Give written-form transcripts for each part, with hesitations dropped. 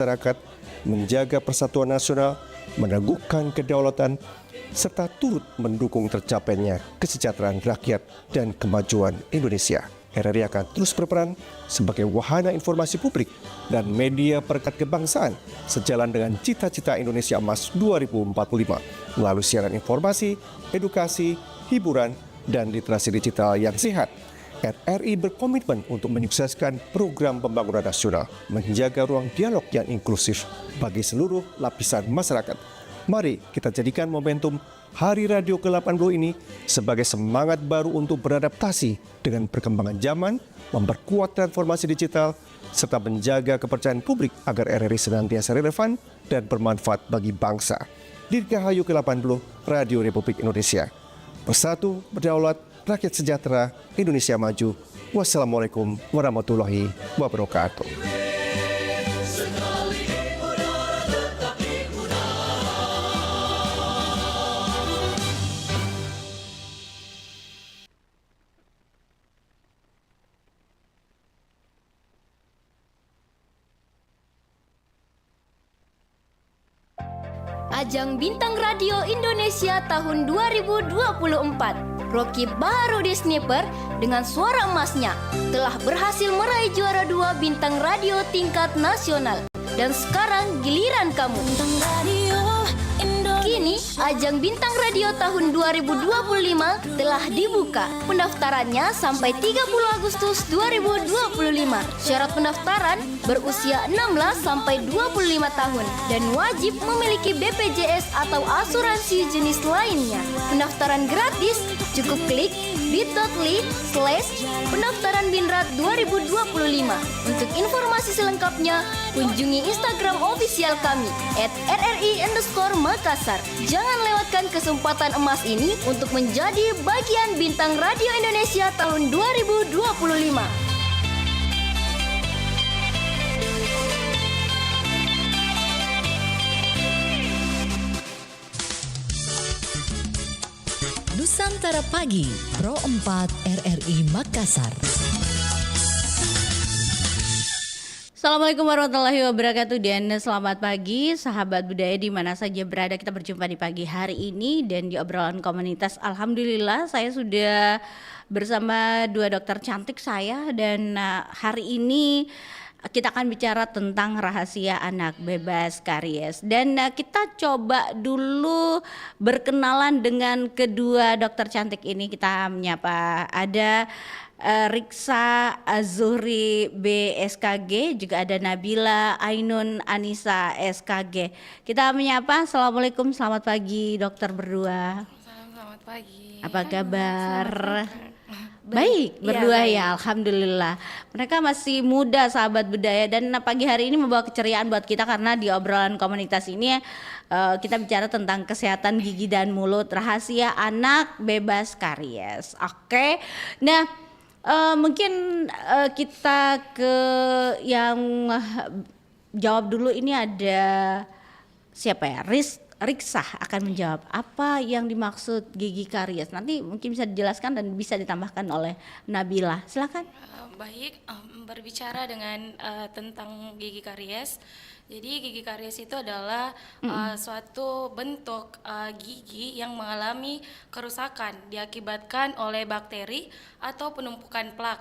masyarakat, menjaga persatuan nasional, meneguhkan kedaulatan, serta turut mendukung tercapainya kesejahteraan rakyat dan kemajuan Indonesia. RRI akan terus berperan sebagai wahana informasi publik dan media perekat kebangsaan sejalan dengan cita-cita Indonesia Emas 2045 melalui siaran informasi, edukasi, hiburan, dan literasi digital yang sehat. RRI berkomitmen untuk menyukseskan program pembangunan nasional, menjaga ruang dialog yang inklusif bagi seluruh lapisan masyarakat. Mari kita jadikan momentum Hari Radio ke-80 ini sebagai semangat baru untuk beradaptasi dengan perkembangan zaman, memperkuat transformasi digital, serta menjaga kepercayaan publik agar RRI senantiasa relevan dan bermanfaat bagi bangsa. Dirgahayu ke-80 Radio Republik Indonesia. Bersatu, berdaulat, rakyat sejahtera, Indonesia maju. Wassalamualaikum warahmatullahi wabarakatuh. Ajang Bintang Radio Indonesia tahun 2024. Rocky baru di Sniper dengan suara emasnya telah berhasil meraih juara 2 Bintang Radio tingkat nasional. Dan sekarang giliran kamu. Kini, Ajang Bintang Radio tahun 2025 telah dibuka. Pendaftarannya sampai 30 Agustus 2025. Syarat pendaftaran berusia 16 sampai 25 tahun dan wajib memiliki BPJS atau asuransi jenis lainnya. Pendaftaran gratis, cukup klik bit.ly/pendaftaran Binrat 2025. Untuk informasi selengkapnya, kunjungi Instagram official kami @rri_Makassar. Jangan lewatkan kesempatan emas ini untuk menjadi bagian Bintang Radio Indonesia tahun 2025. Nusantara Pagi, Pro 4 RRI Makassar. Assalamualaikum warahmatullahi wabarakatuh dan selamat pagi sahabat budaya di mana saja berada. Kita berjumpa di pagi hari ini dan di obrolan komunitas. Alhamdulillah saya sudah bersama dua dokter cantik saya dan hari ini kita akan bicara tentang rahasia anak bebas karies dan kita coba dulu berkenalan dengan kedua dokter cantik ini. Kita menyapa ada Riksa Zuhri BSKG, juga ada Nabila Ainun Anissa SKG. Kita menyapa, Assalamualaikum, selamat pagi dokter berdua. Selamat pagi. Apa kabar? Baik, berdua ya, Alhamdulillah. Mereka masih muda sahabat budaya dan pagi hari ini membawa keceriaan buat kita karena di obrolan komunitas ini kita bicara tentang kesehatan gigi dan mulut, rahasia anak bebas karies. Oke, nah mungkin kita ke yang jawab dulu. Ini ada siapa ya? Riksa akan menjawab apa yang dimaksud gigi karies. Nanti mungkin bisa dijelaskan dan bisa ditambahkan oleh Nabila. Silakan. Baik, berbicara dengan tentang gigi karies. Jadi gigi karies itu adalah suatu bentuk gigi yang mengalami kerusakan diakibatkan oleh bakteri atau penumpukan plak.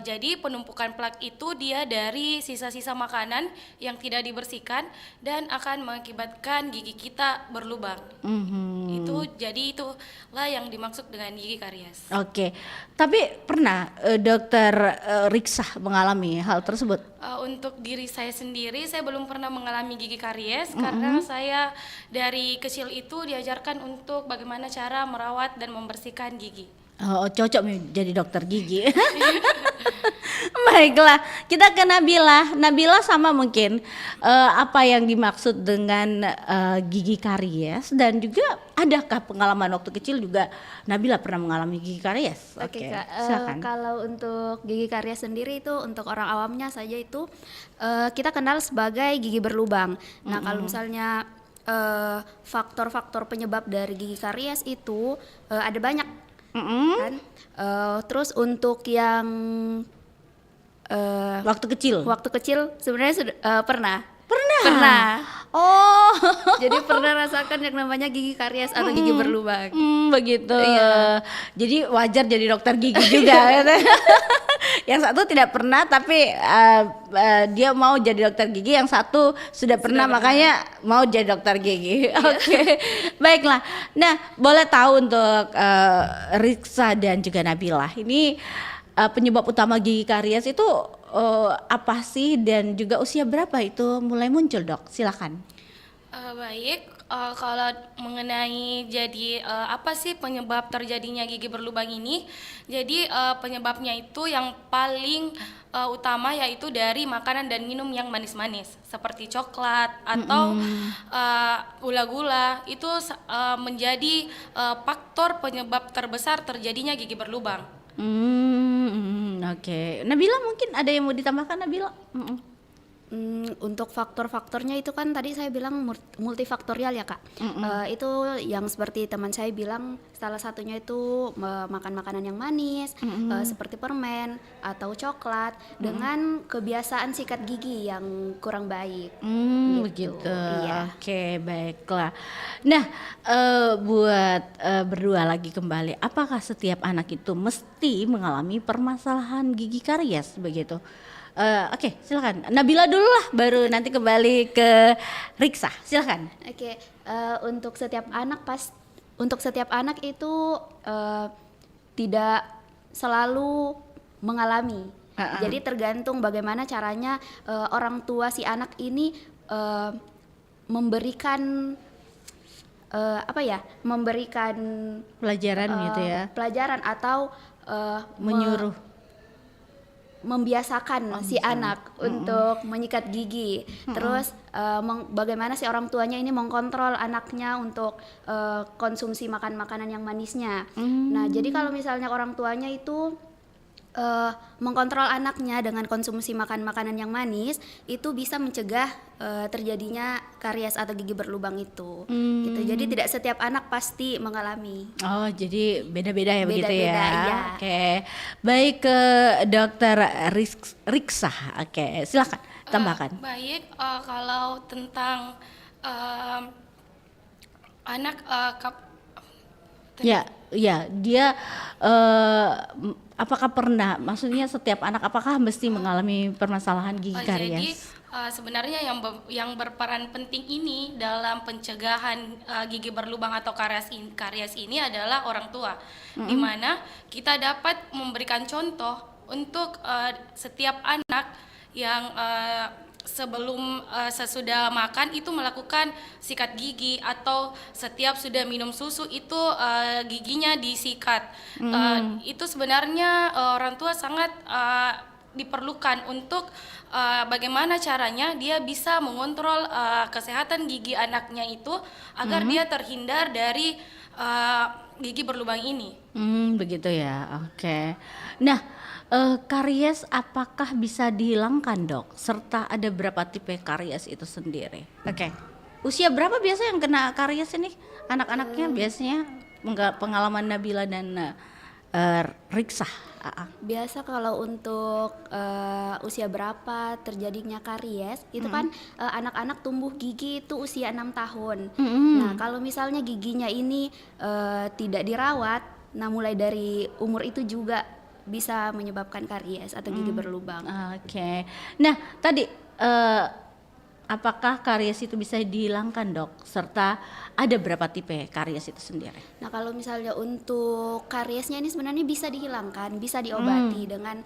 Jadi penumpukan plak itu dia dari sisa-sisa makanan yang tidak dibersihkan dan akan mengakibatkan gigi kita berlubang. Itulah yang dimaksud dengan gigi karies. Oke. Tapi pernah dokter Riksa mengalami hal tersebut? Untuk diri saya sendiri, saya belum pernah mengalami gigi karies karena saya dari kecil itu diajarkan untuk bagaimana cara merawat dan membersihkan gigi. Oh, cocok jadi dokter gigi. Baiklah, kita ke Nabila. Nabila sama mungkin apa yang dimaksud dengan gigi karies dan juga adakah pengalaman waktu kecil juga Nabila pernah mengalami gigi karies? Oke, Kak. Silakan. Kalau untuk gigi karies sendiri itu untuk orang awamnya saja itu kita kenal sebagai gigi berlubang. Nah, kalau misalnya faktor-faktor penyebab dari gigi karies itu ada banyak. Kan? Terus untuk yang waktu kecil sebenarnya pernah. Pernah. Oh. Jadi pernah rasakan yang namanya gigi karies atau gigi berlubang. Begitu. Iya. Jadi wajar jadi dokter gigi juga. Gitu. Yang satu tidak pernah tapi dia mau jadi dokter gigi, yang satu sudah pernah makanya mau jadi dokter gigi. Oke. Baiklah. Nah, boleh tahu untuk Riksa dan juga Nabila. Ini penyebab utama gigi karies itu apa sih, dan juga usia berapa itu mulai muncul, Dok? Silakan. Baik, kalau mengenai jadi apa sih penyebab terjadinya gigi berlubang ini? Jadi penyebabnya itu yang paling utama yaitu dari makanan dan minum yang manis-manis seperti coklat atau gula-gula. Itu menjadi faktor penyebab terbesar terjadinya gigi berlubang. Oke. Nabila mungkin ada yang mau ditambahkan, Nabila? Untuk faktor-faktornya itu kan tadi saya bilang multifaktorial ya Kak. Itu yang seperti teman saya bilang, salah satunya itu makan makanan yang manis, seperti permen atau coklat, dengan kebiasaan sikat gigi yang kurang baik. Begitu. Iya. Oke, baiklah. Nah, buat berdua lagi kembali, apakah setiap anak itu mesti mengalami permasalahan gigi karies begitu? Oke, silakan. Nabila dulu lah, baru nanti kembali ke Riksa. Silakan. Oke, untuk setiap anak itu tidak selalu mengalami. Jadi tergantung bagaimana caranya orang tua si anak ini memberikan memberikan Pelajaran gitu ya. pelajaran atau Menyuruh. membiasakan si anak untuk menyikat gigi. Terus bagaimana si orang tuanya ini mengkontrol anaknya untuk konsumsi makanan yang manisnya. Nah, jadi kalau misalnya orang tuanya itu mengkontrol anaknya dengan konsumsi makanan yang manis, itu bisa mencegah terjadinya karies atau gigi berlubang itu. Gitu. Jadi tidak setiap anak pasti mengalami. Oh, jadi beda-beda ya begitu ya. Beda-beda, iya. Oke. Baik, ke Dokter Riksa. Oke, silakan tambahkan. Baik, kalau tentang anak Ya, dia apakah pernah, maksudnya setiap anak apakah mesti mengalami permasalahan gigi jadi karies? sebenarnya yang berperan penting ini dalam pencegahan gigi berlubang atau karies ini adalah orang tua, di mana kita dapat memberikan contoh untuk setiap anak yang sebelum sesudah makan itu melakukan sikat gigi, atau setiap sudah minum susu itu giginya disikat. Itu sebenarnya orang tua sangat diperlukan untuk bagaimana caranya dia bisa mengontrol kesehatan gigi anaknya itu agar dia terhindar dari gigi berlubang ini. Begitu ya. Oke. Nah, karies apakah bisa dihilangkan, Dok? Serta ada berapa tipe karies itu sendiri? Oke. Usia berapa biasa yang kena karies ini? Anak-anaknya biasanya pengalaman Nabila dan Riksa. Biasa kalau untuk usia berapa terjadinya karies itu kan anak-anak tumbuh gigi itu usia 6 tahun. Nah, kalau misalnya giginya ini tidak dirawat, nah mulai dari umur itu juga bisa menyebabkan karies atau gigi berlubang. Oke. Nah, tadi apakah karies itu bisa dihilangkan, Dok? Serta ada berapa tipe karies itu sendiri? Nah, kalau misalnya untuk kariesnya ini sebenarnya bisa dihilangkan, bisa diobati dengan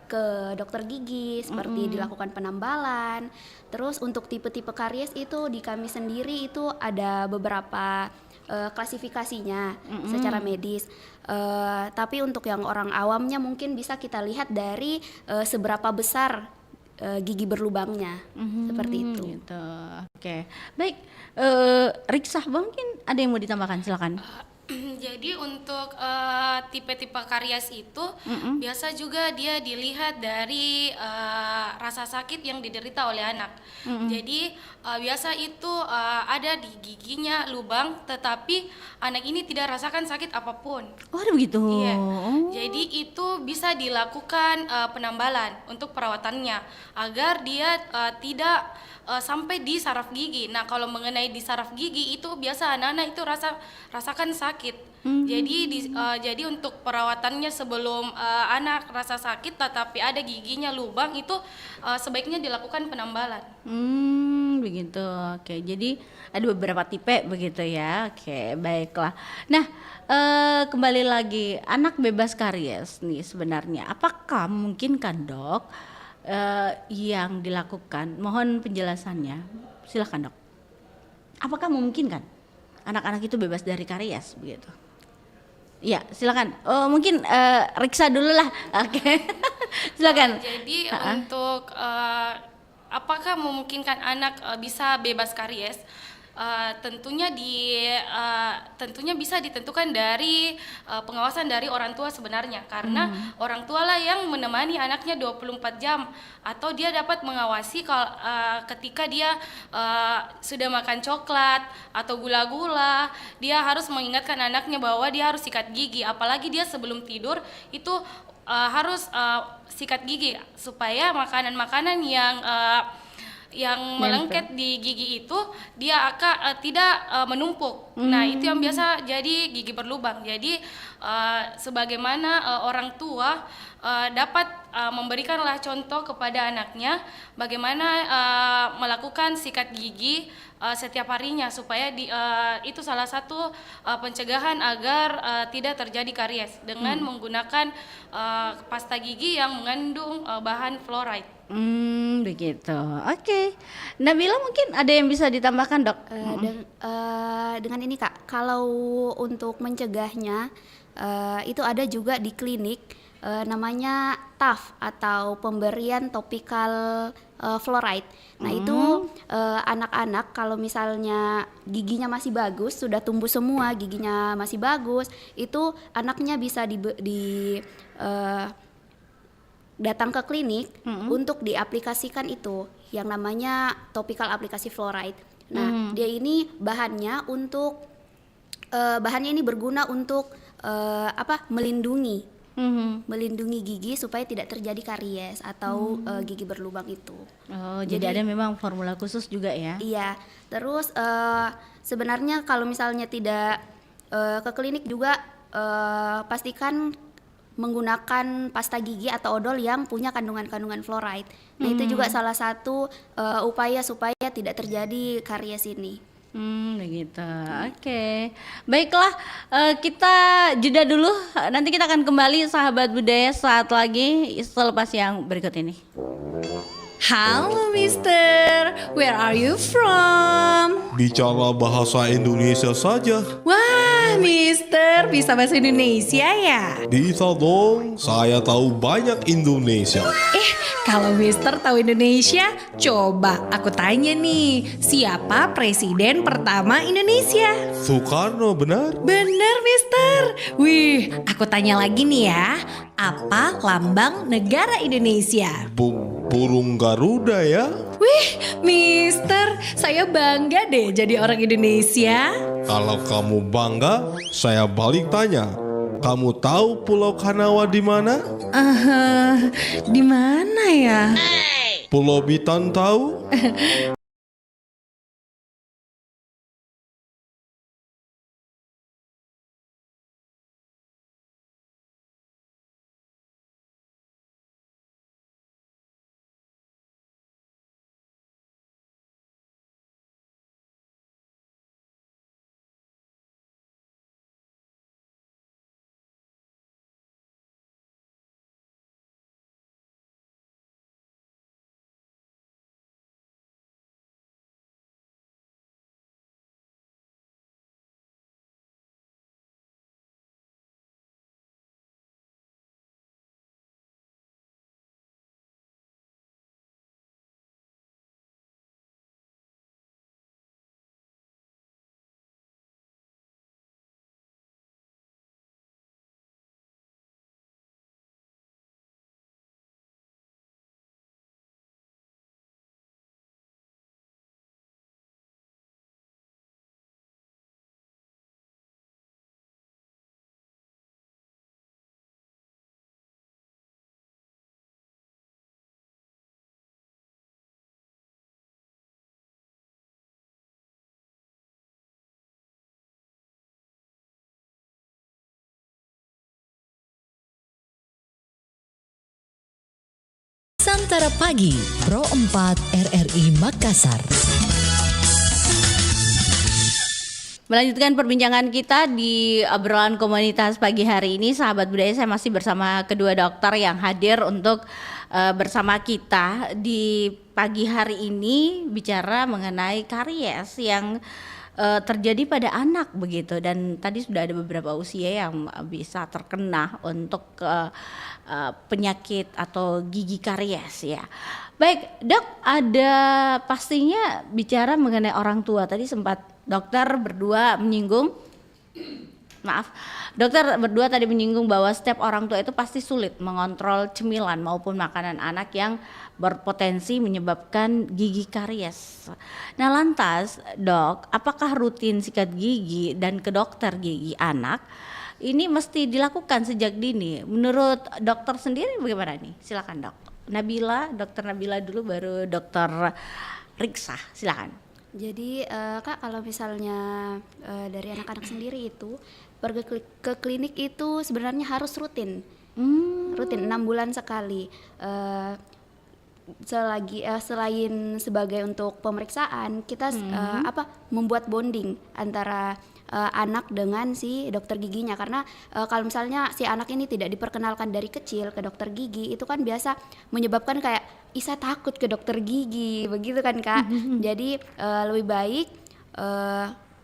ke dokter gigi, seperti dilakukan penambalan. Terus untuk tipe-tipe karies itu di kami sendiri itu ada beberapa klasifikasinya secara medis. Tapi untuk yang orang awamnya mungkin bisa kita lihat dari seberapa besar gigi berlubangnya, seperti itu. Gitu. Oke. Baik, Riksa mungkin ada yang mau ditambahkan, silakan. Jadi untuk tipe-tipe karies itu biasa juga dia dilihat dari rasa sakit yang diderita oleh anak. Jadi biasa itu ada di giginya lubang, tetapi anak ini tidak rasakan sakit apapun. Oh, ada begitu. Iya. Oh. Jadi itu bisa dilakukan penambalan untuk perawatannya agar dia tidak sampai di saraf gigi. Nah, kalau mengenai di saraf gigi itu biasa anak-anak itu rasakan sakit. Jadi untuk perawatannya sebelum anak rasa sakit tetapi ada giginya lubang itu sebaiknya dilakukan penambalan. Begitu. Oke, jadi ada beberapa tipe begitu ya. Oke, baiklah. Nah, kembali lagi, anak bebas karies nih sebenarnya, apakah memungkinkan dok yang dilakukan? Mohon penjelasannya. Silakan dok. Apakah memungkinkan anak-anak itu bebas dari karies begitu? Ya, silakan. Oh, mungkin Riksa dulu lah. Oke. Silakan. Jadi untuk apakah memungkinkan anak bisa bebas karies? Tentunya bisa ditentukan dari pengawasan dari orang tua sebenarnya, karena orang tua lah yang menemani anaknya 24 jam atau dia dapat mengawasi ketika dia sudah makan coklat atau gula-gula, dia harus mengingatkan anaknya bahwa dia harus sikat gigi, apalagi dia sebelum tidur itu harus sikat gigi supaya makanan-makanan yang melengket di gigi itu dia akan tidak menumpuk. Nah, itu yang biasa jadi gigi berlubang. Jadi sebagaimana orang tua dapat memberikanlah contoh kepada anaknya bagaimana melakukan sikat gigi setiap harinya supaya itu salah satu pencegahan agar tidak terjadi karies dengan menggunakan pasta gigi yang mengandung bahan fluoride. Begitu. Oke. Nabila mungkin ada yang bisa ditambahkan dok? Dengan ini Kak, kalau untuk mencegahnya itu ada juga di klinik namanya TAF atau pemberian topikal fluoride. Nah itu anak-anak kalau misalnya giginya masih bagus, sudah tumbuh semua, giginya masih bagus, itu anaknya bisa datang ke klinik untuk diaplikasikan itu yang namanya topical aplikasi fluoride. Nah, dia ini bahannya ini berguna untuk melindungi gigi supaya tidak terjadi karies atau gigi berlubang itu. Oh, jadi ada memang formula khusus juga ya? Iya. Terus sebenarnya kalau misalnya tidak ke klinik juga pastikan menggunakan pasta gigi atau odol yang punya kandungan-kandungan fluoride. Nah, itu juga salah satu upaya supaya tidak terjadi karies ini. Begitu. Oke. Baiklah, kita jeda dulu. Nanti kita akan kembali sahabat budaya saat lagi selepas yang berikut ini. Halo Mister, where are you from? Bicara bahasa Indonesia saja. Wah Mister, bisa bahasa Indonesia ya? Bisa dong, saya tahu banyak Indonesia. Kalau Mister tahu Indonesia, coba aku tanya nih, siapa presiden pertama Indonesia? Soekarno, benar? Bener Mister. Wih, aku tanya lagi nih ya, apa lambang negara Indonesia? Burung Garuda ya? Wih, Mister, saya bangga deh jadi orang Indonesia. Kalau kamu bangga, saya balik tanya. Kamu tahu Pulau Kanawa di mana? Di mana ya? Pulau Bitan tahu? Antara Pagi, Pro 4 RRI Makassar. Melanjutkan perbincangan kita di obrolan komunitas pagi hari ini, sahabat budaya, saya masih bersama kedua dokter yang hadir untuk bersama kita di pagi hari ini bicara mengenai karies yang terjadi pada anak begitu, dan tadi sudah ada beberapa usia yang bisa terkena untuk penyakit atau gigi karies ya. Baik dok, ada pastinya bicara mengenai orang tua, tadi sempat dokter berdua menyinggung bahwa setiap orang tua itu pasti sulit mengontrol cemilan maupun makanan anak yang berpotensi menyebabkan gigi karies. Nah lantas dok, apakah rutin sikat gigi dan ke dokter gigi anak ini mesti dilakukan sejak dini? Menurut dokter sendiri bagaimana nih? Silakan dok. Dokter Nabila dulu, baru dokter Riksa, silakan. Jadi Kak, kalau misalnya dari anak-anak sendiri itu pergi ke klinik itu sebenarnya harus rutin. Rutin 6 bulan sekali. Selain sebagai untuk pemeriksaan, kita membuat bonding antara anak dengan si dokter giginya, karena kalau misalnya si anak ini tidak diperkenalkan dari kecil ke dokter gigi, itu kan biasa menyebabkan kayak saya takut ke dokter gigi begitu kan Kak. Jadi lebih baik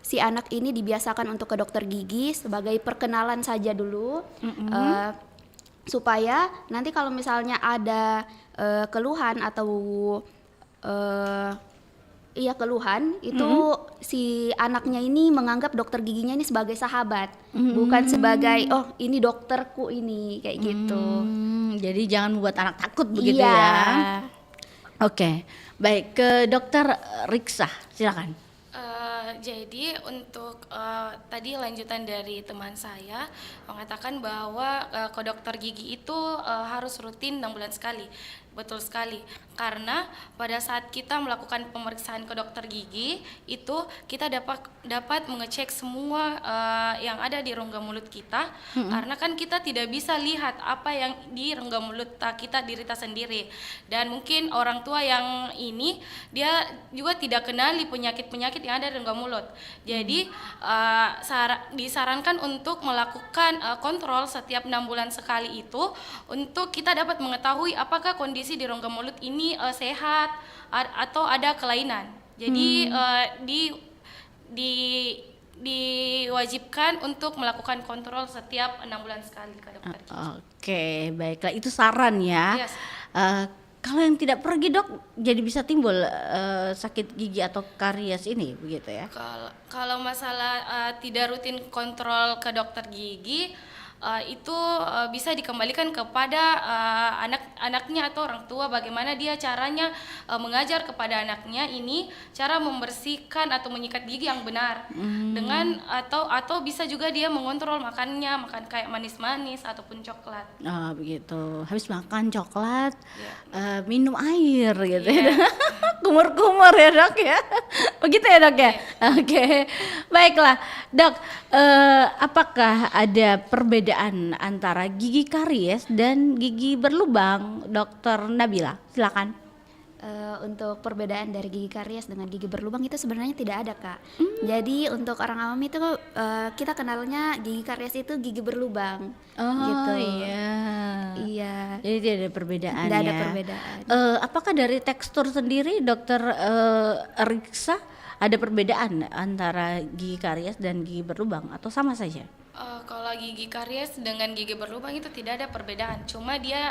si anak ini dibiasakan untuk ke dokter gigi sebagai perkenalan saja dulu, supaya nanti kalau misalnya ada keluhan atau keluhan itu si anaknya ini menganggap dokter giginya ini sebagai sahabat, bukan sebagai ini dokterku ini, kayak gitu. Jadi jangan membuat anak takut begitu ya. Oke, baik, ke dokter Riksa, silakan. Jadi untuk tadi lanjutan dari teman saya mengatakan bahwa ke dokter gigi itu harus rutin 6 bulan sekali. Betul sekali, karena pada saat kita melakukan pemeriksaan ke dokter gigi itu kita dapat mengecek semua yang ada di rongga mulut kita, karena kan kita tidak bisa lihat apa yang di rongga mulut kita diri kita sendiri, dan mungkin orang tua yang ini dia juga tidak kenali penyakit-penyakit yang ada di rongga mulut. Jadi disarankan untuk melakukan kontrol setiap 6 bulan sekali itu, untuk kita dapat mengetahui apakah kondisi di rongga mulut ini sehat atau ada kelainan. Jadi diwajibkan untuk melakukan kontrol setiap 6 bulan sekali ke dokter gigi. Oke, baiklah, itu saran ya. Yes. Kalau yang tidak pergi dok, jadi bisa timbul sakit gigi atau karies ini begitu ya? Kalau masalah tidak rutin kontrol ke dokter gigi, itu bisa dikembalikan kepada anak-anaknya atau orang tua, bagaimana dia caranya mengajar kepada anaknya ini cara membersihkan atau menyikat gigi yang benar, dengan atau bisa juga dia mengontrol makan kayak manis-manis ataupun coklat. Begitu, habis makan coklat minum air gitu ya. Kumur-kumur ya dok ya. Begitu ya dok ya. Oke. Baiklah dok, apakah ada perbedaan antara gigi karies dan gigi berlubang, dokter Nabila? Silakan. Untuk perbedaan dari gigi karies dengan gigi berlubang itu sebenarnya tidak ada Kak. Jadi untuk orang awam itu kita kenalnya gigi karies itu gigi berlubang. Gitu. Iya. Jadi tidak ada perbedaan. Tidak ada perbedaan. Apakah dari tekstur sendiri dokter Riksa ada perbedaan antara gigi karies dan gigi berlubang atau sama saja? Kalau gigi karies dengan gigi berlubang itu tidak ada perbedaan, cuma dia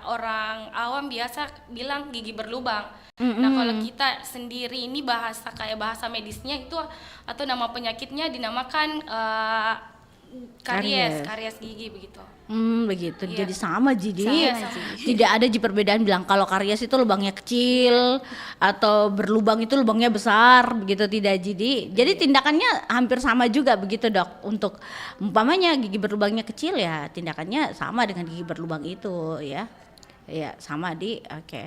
orang awam biasa bilang gigi berlubang. Nah kalau kita sendiri ini bahasa medisnya itu atau nama penyakitnya dinamakan karies gigi begitu. Begitu. Iya. Jadi sama jadi Sama. tidak ada perbedaan bilang kalau karies itu lubangnya kecil atau berlubang itu lubangnya besar begitu, tidak. Jadi tindakannya hampir sama juga begitu dok. Untuk umpamanya gigi berlubangnya kecil ya tindakannya sama dengan gigi berlubang itu ya. Ya sama oke.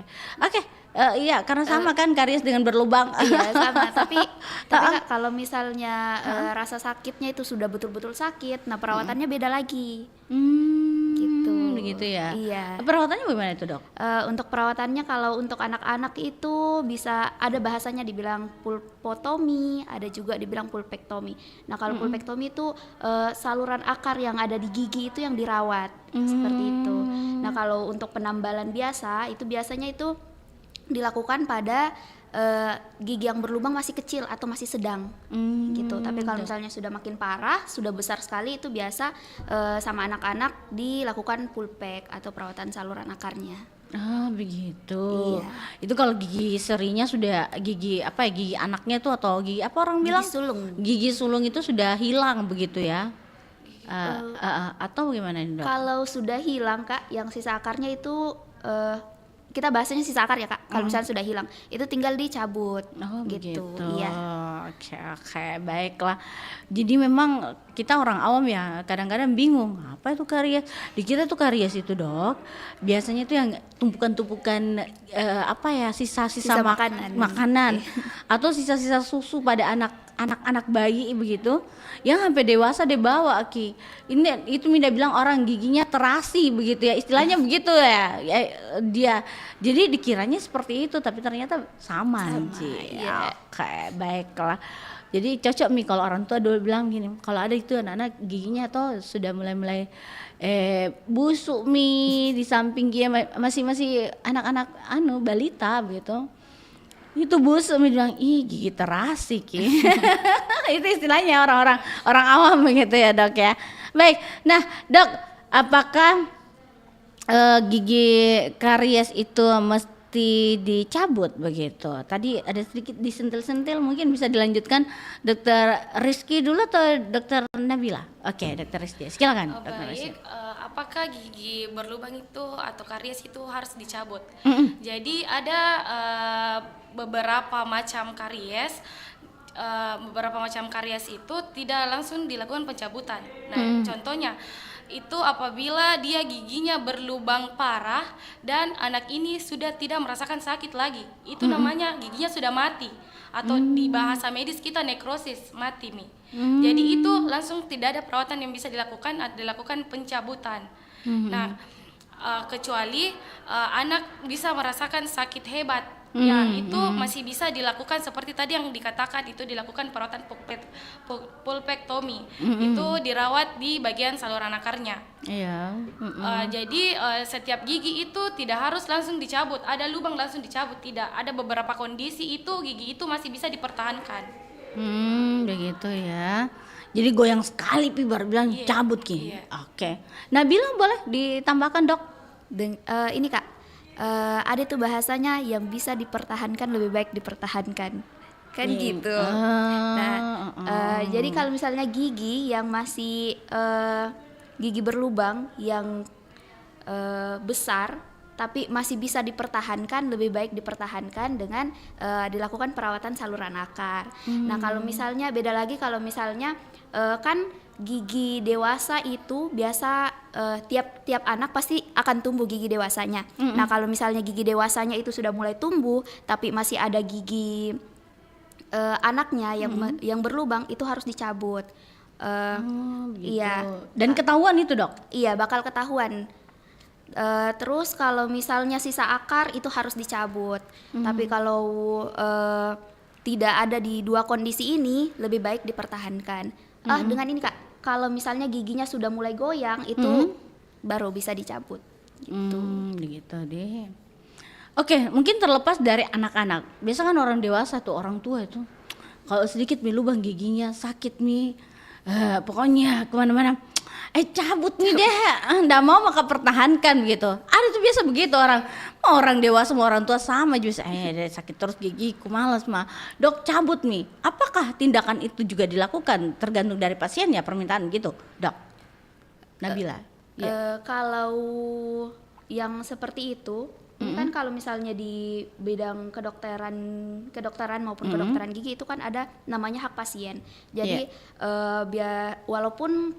Iya, karena sama kan karies dengan berlubang. Iya sama, tapi Kak, kalau misalnya rasa sakitnya itu sudah betul-betul sakit, nah perawatannya beda lagi. Gitu. Begitu ya. Iya. Perawatannya bagaimana itu, Dok? Untuk perawatannya kalau untuk anak-anak itu bisa ada bahasanya dibilang pulpotomi, ada juga dibilang pulpektomi. Nah kalau pulpektomi itu saluran akar yang ada di gigi itu yang dirawat seperti itu. Nah kalau untuk penambalan biasa itu biasanya itu dilakukan pada gigi yang berlubang masih kecil atau masih sedang gitu. Tapi kalau misalnya sudah makin parah, sudah besar sekali, itu biasa sama anak-anak dilakukan pulpek atau perawatan saluran akarnya. Ah begitu. Iya. Itu kalau gigi serinya sudah gigi apa ya, gigi anaknya tuh atau gigi apa orang bilang? sulung. Gigi sulung itu sudah hilang begitu ya? Atau gimana ini, Dok? Kalau sudah hilang Kak, yang sisa akarnya itu kita bahasanya sisa akar ya Kak. Kalau misalnya sudah hilang, itu tinggal dicabut. Oh gitu. begitu. Iya. Oke, baiklah. Jadi memang kita orang awam ya kadang-kadang bingung apa itu karies. Dikira tuh karies itu, Dok, biasanya itu yang tumpukan-tumpukan apa ya, sisa-sisa Sisa makanan. makanan atau sisa-sisa susu pada anak-anak bayi begitu yang sampai dewasa dia bawa Ki. Ini itu Minda bilang orang giginya terasi begitu ya, istilahnya begitu ya. Dia jadi dikiranya seperti itu tapi ternyata sama. Ci. iya. Oke, baiklah. Jadi cocok Mi kalau orang tua dulu bilang gini, kalau ada itu anak-anak giginya atau sudah mulai busuk Mi di samping dia masih anak-anak balita begitu. Itu busuk Mi bilang, ih gigi terasi Ki. Itu istilahnya orang awam begitu ya Dok ya. Baik, nah Dok, apakah gigi karies itu mesti dicabut begitu? Tadi ada sedikit disentil-sentil, mungkin bisa dilanjutkan Dokter Rizky dulu atau Dokter Nabila? Oke, Dokter Rizky, silakan. Dokter Rizky. Baik, apakah gigi berlubang itu atau karies itu harus dicabut? Jadi ada beberapa macam karies. Beberapa macam karies itu tidak langsung dilakukan pencabutan. Nah, contohnya itu apabila dia giginya berlubang parah dan anak ini sudah tidak merasakan sakit lagi, itu namanya giginya sudah mati atau di bahasa medis kita nekrosis, mati Mi. Jadi itu langsung tidak ada perawatan yang bisa dilakukan pencabutan. Nah, kecuali anak bisa merasakan sakit hebat. Ya, itu masih bisa dilakukan seperti tadi yang dikatakan, itu dilakukan perawatan pulpektomi. Itu dirawat di bagian saluran akarnya. Iya. Jadi setiap gigi itu tidak harus langsung dicabut. Ada lubang langsung dicabut, tidak. Ada beberapa kondisi itu gigi itu masih bisa dipertahankan. Begitu ya. Jadi goyang sekali Pi baru bilang cabut Ki. Oke. Nabila boleh ditambahkan Dok? Ini Kak, ada tuh bahasanya yang bisa dipertahankan lebih baik dipertahankan kan gitu. Nah, jadi kalau misalnya gigi yang masih gigi berlubang yang besar tapi masih bisa dipertahankan, lebih baik dipertahankan dengan dilakukan perawatan saluran akar. Nah kalau misalnya beda lagi, kalau misalnya kan gigi dewasa itu biasa tiap anak pasti akan tumbuh gigi dewasanya. Nah kalau misalnya gigi dewasanya itu sudah mulai tumbuh tapi masih ada gigi anaknya yang berlubang, itu harus dicabut. Iya. Dan ketahuan itu Dok? Iya, bakal ketahuan. Terus kalau misalnya sisa akar itu harus dicabut. Tapi kalau tidak ada di dua kondisi ini, lebih baik dipertahankan. Dengan ini Kak, kalau misalnya giginya sudah mulai goyang itu baru bisa dicabut. Gitu. Begitu deh. Oke, mungkin terlepas dari anak-anak. Biasa kan orang dewasa tuh, orang tua itu kalau sedikit Mi lubang giginya sakit Mi, pokoknya kemana-mana cabut nih deh, nggak mau maka pertahankan gitu. Ada tuh biasa begitu orang dewasa mau orang tua sama juga, sakit terus gigiku malas mah, Dok cabut nih. Apakah tindakan itu juga dilakukan tergantung dari pasien ya, permintaan gitu Dok? Nabila. Kalau yang seperti itu kan kalau misalnya di bidang kedokteran maupun kedokteran gigi itu kan ada namanya hak pasien. Jadi walaupun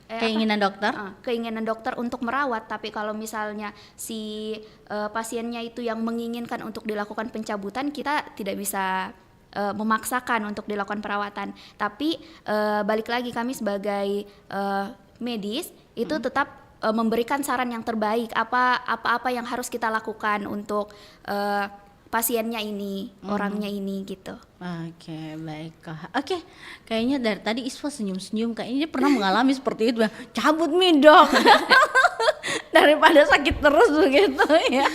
Keinginan dokter? Keinginan dokter untuk merawat, tapi kalau misalnya si pasiennya itu yang menginginkan untuk dilakukan pencabutan, kita tidak bisa memaksakan untuk dilakukan perawatan. Tapi balik lagi, kami sebagai medis itu tetap memberikan saran yang terbaik, apa yang harus kita lakukan untuk pasiennya ini, orangnya ini gitu. Oke, baiklah. Oke, kayaknya dari tadi Isfa senyum-senyum, kayaknya dia pernah mengalami seperti itu. Cabut mi dok, daripada sakit terus begitu ya.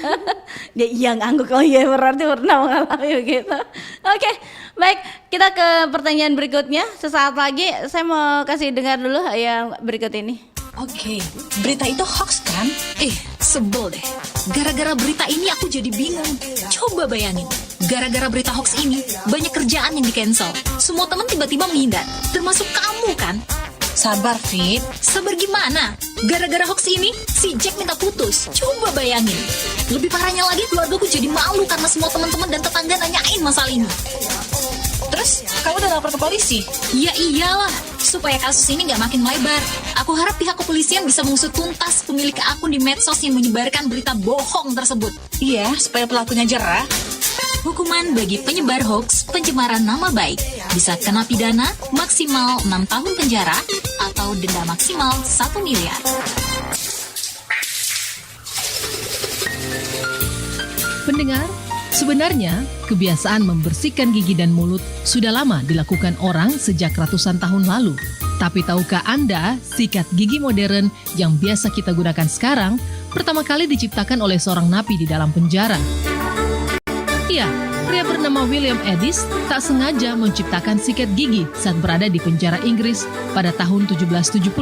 Dia iya ngangguk, oh iya berarti pernah mengalami begitu. Oke, baik, kita ke pertanyaan berikutnya. Sesaat lagi saya mau kasih dengar dulu yang berikut ini. Oke, berita itu hoax kan? Sebel deh. Gara-gara berita ini aku jadi bingung. Coba bayangin, gara-gara berita hoax ini banyak kerjaan yang di-cancel. Semua teman tiba-tiba menghindar, termasuk kamu kan? Sabar, Fit. Sabar gimana? Gara-gara hoax ini, si Jack minta putus. Coba bayangin. Lebih parahnya lagi, keluargaku jadi malu karena semua teman-teman dan tetangga nanyain masalah ini. Terus, kamu udah lapor ke polisi? Ya iyalah, supaya kasus ini gak makin melebar. Aku harap pihak kepolisian bisa mengusut tuntas pemilik akun di medsos yang menyebarkan berita bohong tersebut. Iya, supaya pelakunya jerah. Hukuman bagi penyebar hoax, pencemaran nama baik, bisa kena pidana maksimal 6 tahun penjara atau denda maksimal 1 miliar. Pendengar, sebenarnya kebiasaan membersihkan gigi dan mulut sudah lama dilakukan orang sejak ratusan tahun lalu. Tapi tahukah Anda, sikat gigi modern yang biasa kita gunakan sekarang pertama kali diciptakan oleh seorang napi di dalam penjara? Iya, pria bernama William Edis tak sengaja menciptakan sikat gigi saat berada di penjara Inggris pada tahun 1770.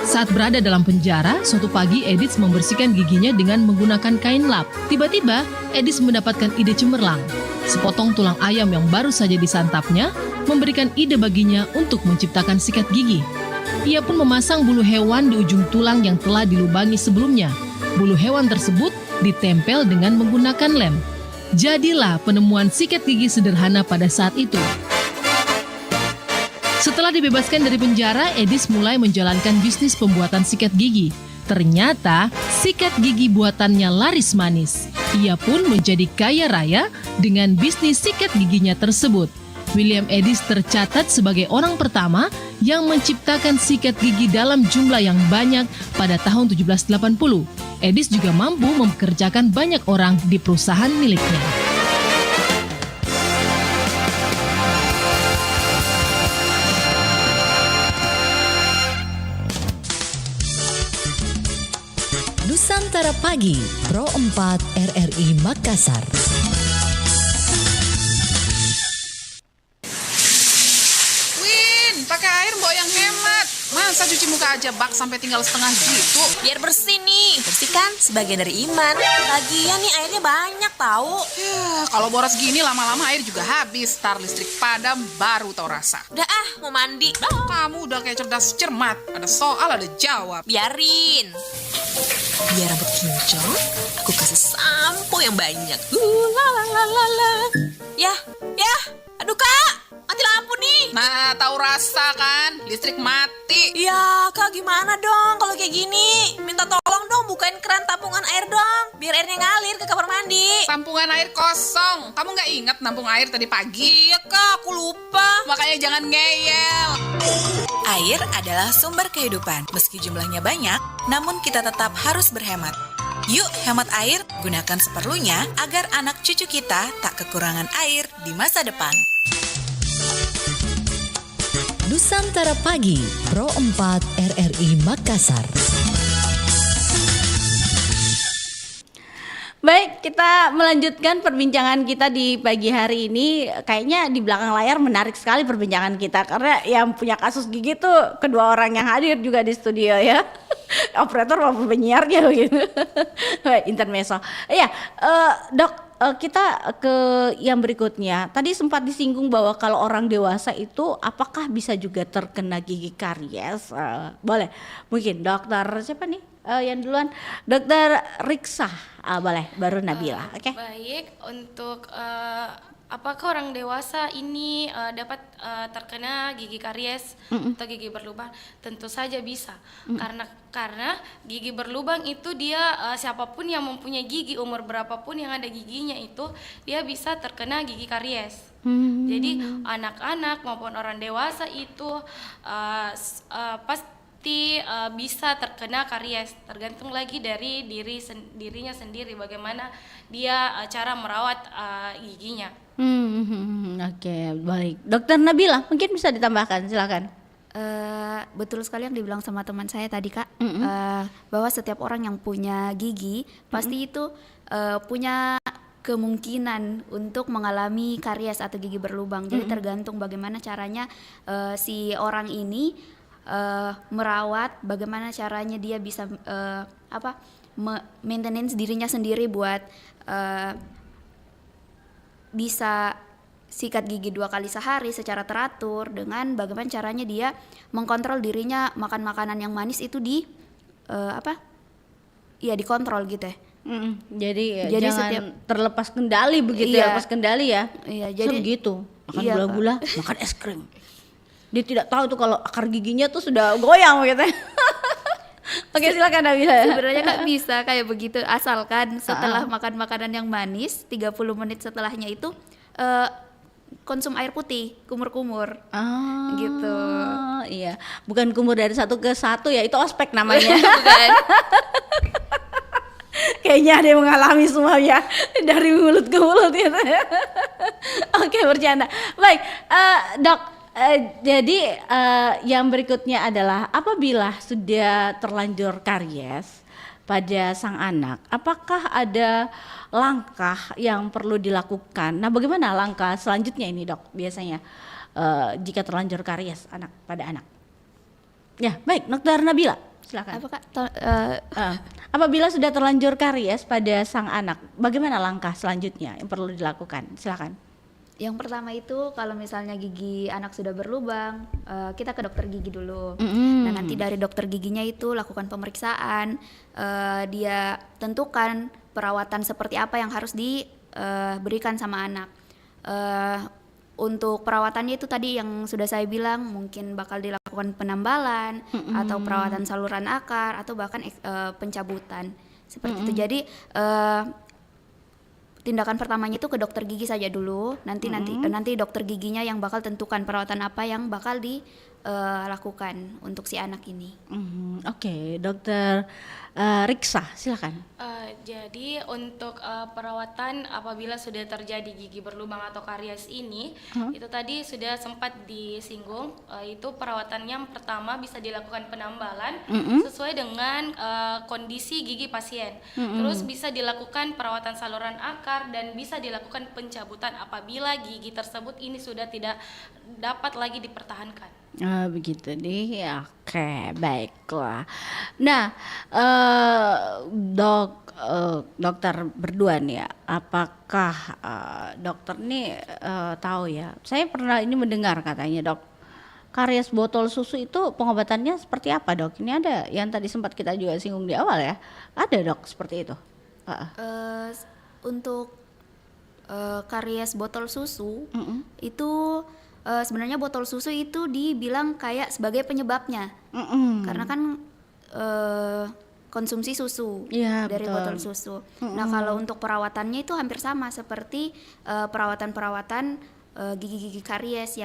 Saat berada dalam penjara, suatu pagi Edis membersihkan giginya dengan menggunakan kain lap. Tiba-tiba, Edis mendapatkan ide cemerlang. Sepotong tulang ayam yang baru saja disantapnya memberikan ide baginya untuk menciptakan sikat gigi. Ia pun memasang bulu hewan di ujung tulang yang telah dilubangi sebelumnya. Bulu hewan tersebut ditempel dengan menggunakan lem. Jadilah penemuan sikat gigi sederhana pada saat itu. Setelah dibebaskan dari penjara, Edis mulai menjalankan bisnis pembuatan sikat gigi. Ternyata, sikat gigi buatannya laris manis. Ia pun menjadi kaya raya dengan bisnis sikat giginya tersebut. William Edis tercatat sebagai orang pertama yang menciptakan sikat gigi dalam jumlah yang banyak pada tahun 1780. Edis juga mampu mempekerjakan banyak orang di perusahaan miliknya. Nusantara Pagi, Pro 4 RRI Makassar. Pakai air mbok yang hemat. Masa cuci muka aja bak sampai tinggal setengah gitu? Biar bersih nih. Bersih kan sebagian dari iman. Lagian nih airnya banyak tahu. Ya, kalau boros gini lama-lama air juga habis. Tar listrik padam baru tahu rasa. Udah mau mandi. Kamu udah kayak cerdas cermat. Ada soal ada jawab. Biarin. Biar rambut kinclong, aku kasih sampo yang banyak. Ya. Aduh Kak. Mati lampu nih. Nah, tahu rasa kan? Listrik mati. Ya, Kak gimana dong kalau kayak gini? Minta tolong dong bukain keran tampungan air dong. Biar airnya ngalir ke kamar mandi. Tampungan air kosong. Kamu nggak ingat nampung air tadi pagi? Iya Kak, aku lupa. Makanya jangan ngeyel. Air adalah sumber kehidupan. Meski jumlahnya banyak, namun kita tetap harus berhemat. Yuk hemat air, gunakan seperlunya agar anak cucu kita tak kekurangan air di masa depan. Nusantara Pagi, Pro 4 RRI Makassar. Baik, kita melanjutkan perbincangan kita di pagi hari ini. Kayaknya di belakang layar menarik sekali perbincangan kita karena yang punya kasus gigi tuh kedua orang yang hadir juga di studio ya. Operator maupun penyiarnya gitu. Intermezzo. Iya, Dok, kita ke yang berikutnya. Tadi sempat disinggung bahwa kalau orang dewasa itu apakah bisa juga terkena gigi karies? Boleh, mungkin dokter siapa nih? Yang duluan, Dokter Riksa. Boleh, baru Nabila. Oke. Baik, untuk apakah orang dewasa ini dapat terkena gigi karies atau gigi berlubang? Tentu saja bisa, karena gigi berlubang itu dia siapapun yang mempunyai gigi, umur berapapun yang ada giginya itu dia bisa terkena gigi karies. Jadi anak-anak maupun orang dewasa itu pasti bisa terkena karies, tergantung lagi dari dirinya sendiri bagaimana dia cara merawat giginya. Oke, baik. Dokter Nabila, mungkin bisa ditambahkan, silakan. Betul sekali yang dibilang sama teman saya tadi Kak, bahwa setiap orang yang punya gigi pasti itu punya kemungkinan untuk mengalami karies atau gigi berlubang. Jadi tergantung bagaimana caranya si orang ini merawat, bagaimana caranya dia bisa maintenance dirinya sendiri buat bisa sikat gigi 2 kali sehari secara teratur, dengan bagaimana caranya dia mengkontrol dirinya makan makanan yang manis itu dikontrol gitu ya. Jadi jangan terlepas kendali begitu ya, lepas kendali ya. Iya, jadi gitu. Makan gula-gula, makan es krim. Dia tidak tahu tuh kalau akar giginya tuh sudah goyang gitu. Oke, silakan Nabila. Sebenarnya Kak bisa kayak begitu, asalkan setelah makan makanan yang manis 30 menit setelahnya itu konsum air putih, kumur-kumur. Gitu. Iya, bukan kumur dari 1 ke 1 ya, itu ospek namanya. Bukan. Kayaknya ada yang mengalami semua ya, dari mulut ke mulut gitu. Oke, bercanda. Baik, Dok, jadi yang berikutnya adalah apabila sudah terlanjur karies pada sang anak, apakah ada langkah yang perlu dilakukan? Nah, bagaimana langkah selanjutnya ini, Dok, biasanya jika terlanjur karies pada anak? Ya, baik, Dokter Nabila, silakan. Apa Kak? Apabila sudah terlanjur karies pada sang anak, bagaimana langkah selanjutnya yang perlu dilakukan? Silakan. Yang pertama itu kalau misalnya gigi anak sudah berlubang, kita ke dokter gigi dulu. Nah, nanti dari dokter giginya itu lakukan pemeriksaan, dia tentukan perawatan seperti apa yang harus diberikan sama anak. Untuk perawatannya itu tadi yang sudah saya bilang, mungkin bakal dilakukan penambalan atau perawatan saluran akar atau bahkan pencabutan seperti itu. Jadi tindakan pertamanya itu ke dokter gigi saja dulu. Nanti dokter giginya yang bakal tentukan perawatan apa yang bakal dilakukan untuk si anak ini. Oke, Dokter Riksa, silakan. Jadi untuk perawatan apabila sudah terjadi gigi berlubang atau karies ini, itu tadi sudah sempat disinggung, itu perawatannya pertama bisa dilakukan penambalan sesuai dengan kondisi gigi pasien. Terus bisa dilakukan perawatan saluran akar dan bisa dilakukan pencabutan apabila gigi tersebut ini sudah tidak dapat lagi dipertahankan. Begitu nih, oke, baiklah. Nah, dokter berdua nih ya, apakah dokter nih tahu ya? Saya pernah ini mendengar katanya, Dok, karies botol susu itu pengobatannya seperti apa, Dok? Ini ada yang tadi sempat kita juga singgung di awal ya, ada, Dok, seperti itu? Untuk karies botol susu itu sebenarnya botol susu itu dibilang kayak sebagai penyebabnya, karena kan konsumsi susu dari botol susu. Nah, kalau untuk perawatannya itu hampir sama seperti perawatan gigi-gigi karies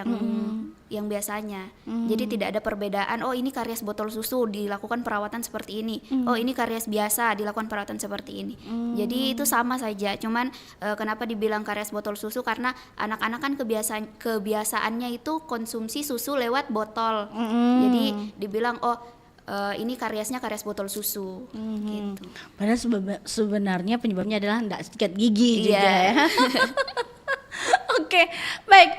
yang biasanya. Jadi tidak ada perbedaan, oh ini karies botol susu dilakukan perawatan seperti ini, oh ini karies biasa dilakukan perawatan seperti ini. Jadi itu sama saja, cuman kenapa dibilang karies botol susu, karena anak-anak kan kebiasaannya itu konsumsi susu lewat botol. Jadi dibilang ini kariesnya karies botol susu gitu. Padahal sebenarnya penyebabnya adalah tidak sikat gigi juga ya. Oke, baik,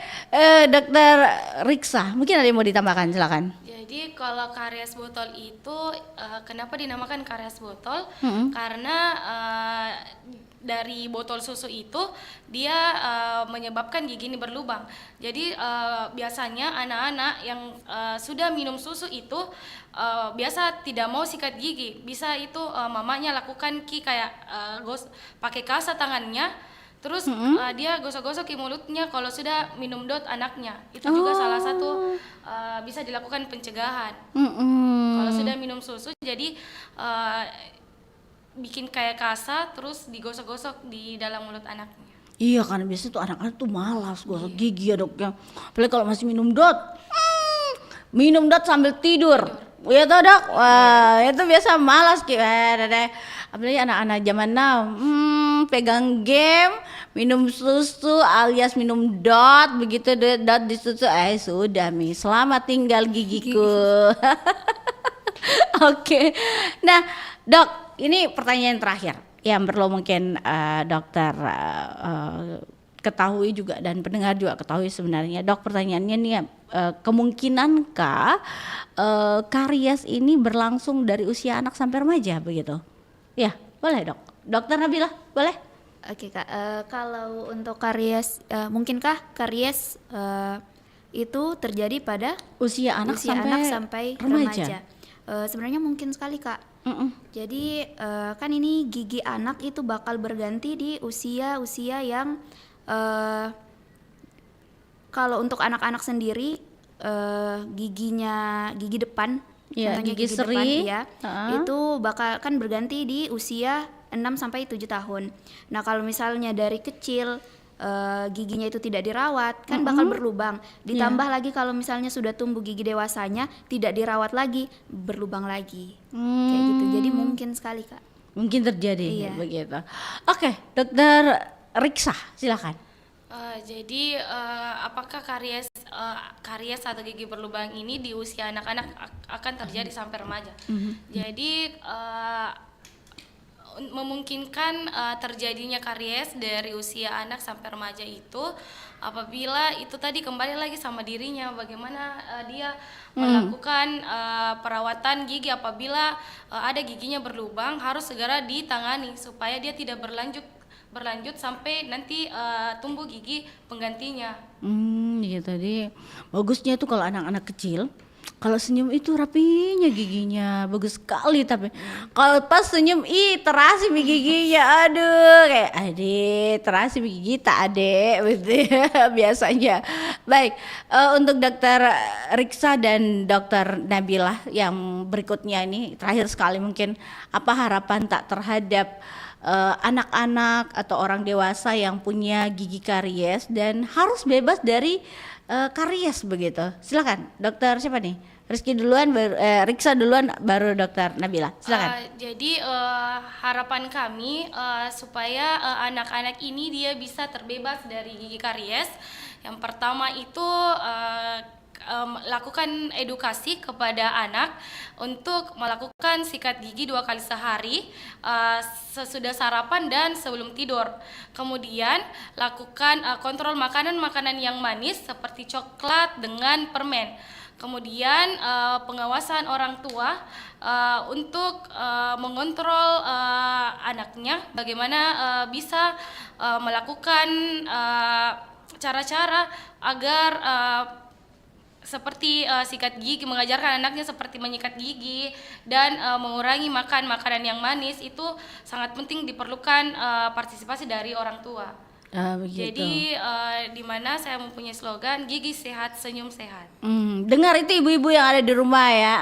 Dokter Riksa, mungkin ada yang mau ditambahkan, silakan. Jadi kalau karies botol itu kenapa dinamakan karies botol? Karena dari botol susu itu dia menyebabkan gigi ini berlubang. Jadi biasanya anak-anak yang sudah minum susu itu biasa tidak mau sikat gigi. Bisa itu mamanya lakukan kayak pakai kasa tangannya, Terus dia gosok-gosok di mulutnya kalau sudah minum DOT anaknya. Itu juga salah satu bisa dilakukan pencegahan. Kalau sudah minum susu, jadi bikin kayak kasa, terus digosok-gosok di dalam mulut anaknya. Iya, karena biasanya tuh anak-anak tuh malas gosok gigi ya dok ya. Apalagi kalau masih minum DOT. Minum DOT sambil tidur. Ya tuh dok, wah itu biasa malas apalagi anak-anak zaman now, pegang game, minum susu alias minum DOT, begitu DOT di susu, sudah Mi, selamat tinggal gigiku. Oke, nah dok, ini pertanyaan terakhir yang perlu mungkin dokter ketahui juga dan pendengar juga ketahui sebenarnya. Dok, pertanyaannya nih kemungkinankah karies ini berlangsung dari usia anak sampai remaja begitu? Ya, boleh dok. Dokter Nabila, boleh? Oke Kak, kalau untuk karies, mungkinkah karies itu terjadi pada usia anak sampai remaja? Sebenarnya mungkin sekali Kak. Jadi kan ini gigi anak itu bakal berganti di usia-usia yang kalau untuk anak-anak sendiri gigi depan, ya, contohnya gigi seri depan, ya, itu bakal kan berganti di usia 6 sampai 7 tahun. Nah, kalau misalnya dari kecil giginya itu tidak dirawat, kan bakal berlubang. Ditambah lagi kalau misalnya sudah tumbuh gigi dewasanya tidak dirawat lagi, berlubang lagi. Kayak gitu. Jadi mungkin sekali Kak. Mungkin terjadi begitu. Oke, Dokter Riksa, silakan. Jadi apakah karies atau gigi berlubang ini di usia anak-anak akan terjadi sampai remaja? Jadi memungkinkan terjadinya karies dari usia anak sampai remaja itu apabila itu tadi kembali lagi sama dirinya, bagaimana dia melakukan perawatan gigi. Apabila ada giginya berlubang harus segera ditangani supaya dia tidak berlanjut sampai nanti tumbuh gigi penggantinya. Iya tadi bagusnya tuh kalau anak-anak kecil kalau senyum itu rapinya giginya bagus sekali, tapi kalau pas senyum terasi giginya, aduh kayak terasi gigi tak gitu ya, biasanya. Baik, untuk Dokter Riksa dan Dokter Nabila yang berikutnya ini terakhir sekali mungkin apa harapan tak terhadap anak-anak atau orang dewasa yang punya gigi karies dan harus bebas dari karies begitu. Silakan, dokter siapa nih? Rizky duluan, Riksa duluan, baru dokter Nabila. Silakan. Jadi harapan kami supaya anak-anak ini dia bisa terbebas dari gigi karies. Yang pertama itu lakukan edukasi kepada anak untuk melakukan sikat gigi 2 kali sehari sesudah sarapan dan sebelum tidur. Kemudian lakukan kontrol makanan-makanan yang manis seperti coklat dengan permen. Kemudian pengawasan orang tua untuk mengontrol anaknya bagaimana bisa melakukan cara-cara agar seperti sikat gigi, mengajarkan anaknya seperti menyikat gigi dan mengurangi makan makanan yang manis. Itu sangat penting, diperlukan partisipasi dari orang tua. Jadi di mana saya mempunyai slogan gigi sehat senyum sehat. Dengar itu ibu-ibu yang ada di rumah ya.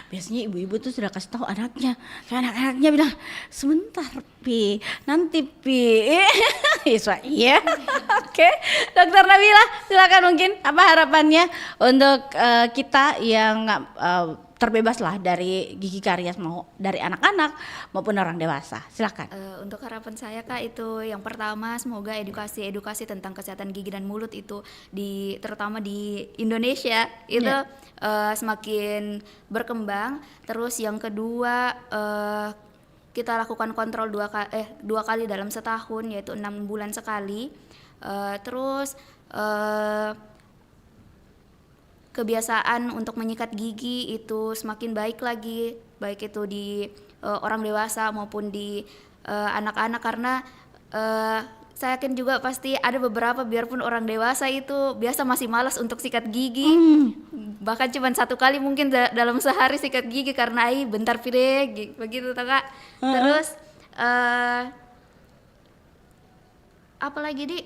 Biasanya ibu-ibu tuh sudah kasih tahu anaknya, anak-anaknya bilang sebentar Pi, nanti Pi. Iya. Oke, Dokter Nabila silakan mungkin apa harapannya untuk kita yang terbebas lah dari gigi karies, mau dari anak-anak maupun orang dewasa. Silakan. Untuk harapan saya Kak itu yang pertama semoga edukasi tentang kesehatan gigi dan mulut itu terutama di Indonesia itu semakin berkembang. Terus yang kedua kita lakukan kontrol 2 kali dalam setahun, yaitu 6 bulan sekali. Terus kebiasaan untuk menyikat gigi itu semakin baik lagi, baik itu di orang dewasa maupun di anak-anak, karena saya yakin juga pasti ada beberapa biarpun orang dewasa itu biasa masih malas untuk sikat gigi, bahkan cuma 1 kali mungkin dalam sehari sikat gigi karena bentar pide begitu Kak. Terus apalagi di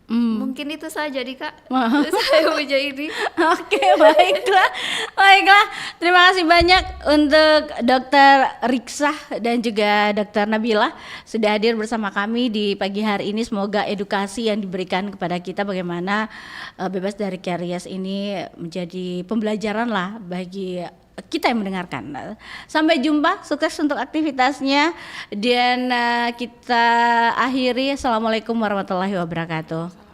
mungkin itu saja di Kak. Saya punya ini. Oke, baiklah. Terima kasih banyak untuk Dokter Riksah dan juga Dokter Nabila sudah hadir bersama kami di pagi hari ini. Semoga edukasi yang diberikan kepada kita bagaimana bebas dari karies ini menjadi pembelajaran lah bagi kita yang mendengarkan. Sampai jumpa, sukses untuk aktivitasnya dan kita akhiri. Assalamualaikum warahmatullahi wabarakatuh.